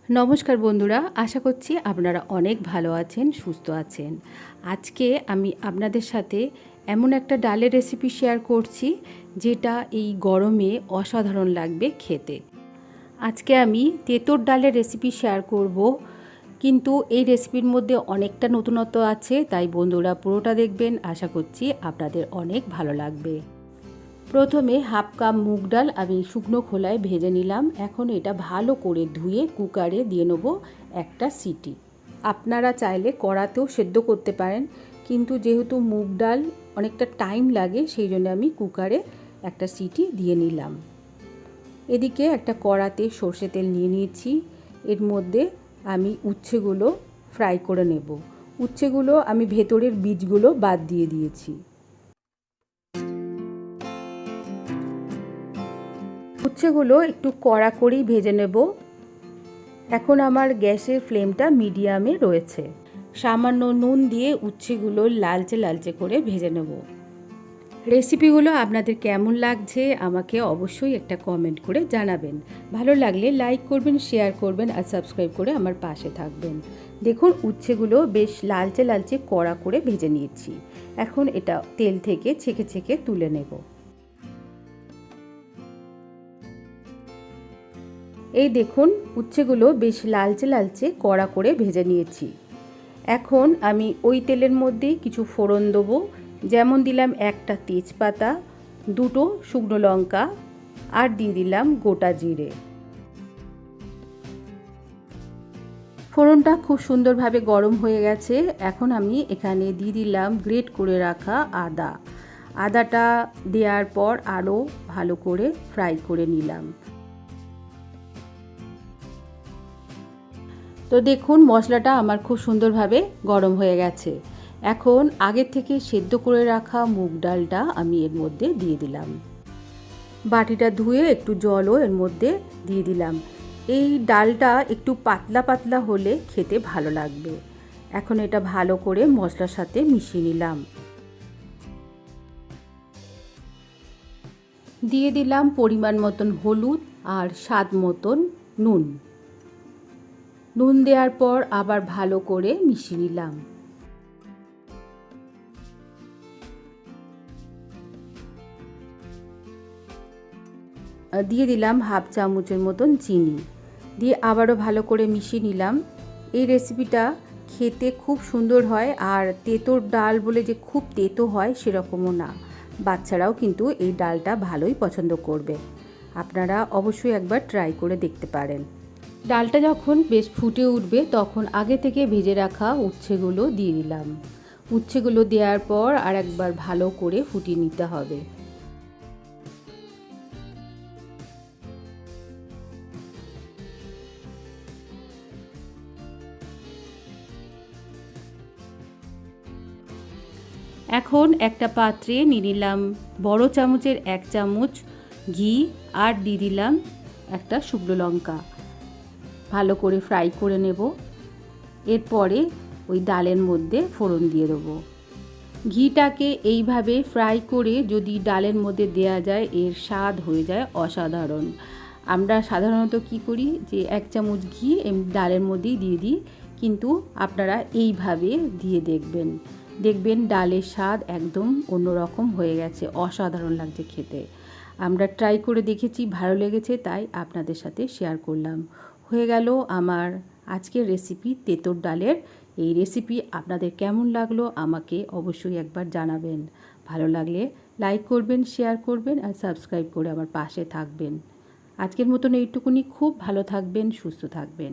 নমস্কার বন্ধুরা, আশা করছি আপনারা অনেক ভালো আছেন, সুস্থ আছেন। আজকে আমি আপনাদের সাথে এমন একটা ডালের রেসিপি শেয়ার করছি যেটা এই গরমে অসাধারণ লাগবে খেতে। আজকে আমি তেঁতুর ডালের রেসিপি শেয়ার করব, কিন্তু এই রেসিপির মধ্যে অনেকটা নতুনত্ব আছে, তাই বন্ধুরা পুরোটা দেখবেন। আশা করছি আপনাদের অনেক ভালো লাগবে। প্রথমে হাফ কাপ মুগ ডাল আমি শুকনো খোলায় ভেজে নিলাম। এখন এটা ভালো করে ধুয়ে কুকারে দিয়ে নেব একটা সিটি। আপনারা চাইলে কড়াতেও সেদ্ধ করতে পারেন, কিন্তু যেহেতু মুগ ডাল অনেকটা টাইম লাগে, সেই জন্য আমি কুকারে একটা সিটি দিয়ে নিলাম। এদিকে একটা কড়াতে সর্ষে তেল নিয়ে নিয়েছি। এর মধ্যে আমি উচ্ছেগুলো ফ্রাই করে নেব। উচ্ছেগুলো আমি ভেতরের বীজগুলো বাদ দিয়ে দিয়েছি। উচ্ছেগুলো একটু কড়া করেই ভেজে নেব। এখন আমার গ্যাসের ফ্লেমটা মিডিয়ামে রয়েছে। সামান্য নুন দিয়ে উচ্ছেগুলো লালচে লালচে করে ভেজে নেব। রেসিপিগুলো আপনাদের কেমন লাগছে আমাকে অবশ্যই একটা কমেন্ট করে জানাবেন। ভালো লাগলে লাইক করবেন, শেয়ার করবেন আর সাবস্ক্রাইব করে আমার পাশে থাকবেন। দেখুন, উচ্ছেগুলো বেশ লালচে লালচে কড়া করে ভেজে নিয়েছি। এখন এটা তেল থেকে ছেঁকে ছেঁকে তুলে নেব। এই দেখুন, উচ্ছেগুলো বেশ লালচে লালচে কড়া করে ভেজে নিয়েছি। এখন আমি ওই তেলের মধ্যেই কিছু ফোড়ন দেবো। যেমন দিলাম একটা তেজপাতা, দুটো শুকনো লঙ্কা আর দিয়ে দিলাম গোটা জিরে। ফোড়নটা খুব সুন্দরভাবে গরম হয়ে গেছে। এখন আমি এখানে দিয়ে দিলাম গ্রেট করে রাখা আদা। আদাটা দেওয়ার পর আরও ভালো করে ফ্রাই করে নিলাম। তো দেখুন, মশলাটা আমার খুব সুন্দরভাবে গরম হয়ে গেছে। এখন আগে থেকে সেদ্ধ করে রাখা মুগ ডালটা আমি এর মধ্যে দিয়ে দিলাম। বাটিটা ধুয়ে একটু জলও এর মধ্যে দিয়ে দিলাম। এই ডালটা একটু পাতলা পাতলা হলে খেতে ভালো লাগবে। এখন এটা ভালো করে মশলার সাথে মিশিয়ে নিলাম। দিয়ে দিলাম পরিমাণ মতন হলুদ আর স্বাদ মতন নুন। নুন দেওয়ার পর আবার ভালো করে মিশিয়ে নিলাম। দিয়ে দিলাম হাফ চামচের মতন চিনি, দিয়ে আবারও ভালো করে মিশিয়ে নিলাম। এই রেসিপিটা খেতে খুব সুন্দর হয়, আর তেঁতোর ডাল বলে যে খুব তেঁতো হয় সেরকমও না। বাচ্চারাও কিন্তু এই ডালটা ভালোই পছন্দ করবে। আপনারা অবশ্যই একবার ট্রাই করে দেখতে পারেন। ডালটা যখন বেশ ফুটে উঠবে তখন আগে থেকে ভেজে রাখা উচ্ছেগুলো দিয়ে দিলাম। উচ্ছেগুলো দেওয়ার পর আর একবার ভালো করে ফুটিয়ে নিতে হবে। এখন একটা পাত্রে নিয়ে নিলাম বড় চামচের 1 চামচ ঘি আর দিয়ে দিলাম একটা শুকনো লঙ্কা। ভালো করে ফ্রাই করে নেব। এরপরে ওই ডালের মধ্যে ফোড়ন দিয়ে দেবো। ঘিটাকে এইভাবে ফ্রাই করে যদি ডালের মধ্যে দেয়া যায়, এর স্বাদ হয়ে যায় অসাধারণ। আমরা সাধারণত কি করি যে 1 চামচ ঘি ডালের মধ্যেই দিয়ে দিই, কিন্তু আপনারা এইভাবে দিয়ে দেখবেন। দেখবেন ডালের স্বাদ একদম অন্যরকম হয়ে গেছে, অসাধারণ লাগছে খেতে। আমরা ট্রাই করে দেখেছি, ভালো লেগেছে, তাই আপনাদের সাথে শেয়ার করলাম। হয়ে গেল আমার আজকের রেসিপি তেঁতুর ডালের। এই রেসিপি আপনাদের কেমন লাগলো আমাকে অবশ্যই একবার জানাবেন। ভালো লাগলে লাইক করবেন, শেয়ার করবেন আর সাবস্ক্রাইব করে আমার পাশে থাকবেন। আজকের মতন এইটুকুনি। খুব ভালো থাকবেন, সুস্থ থাকবেন।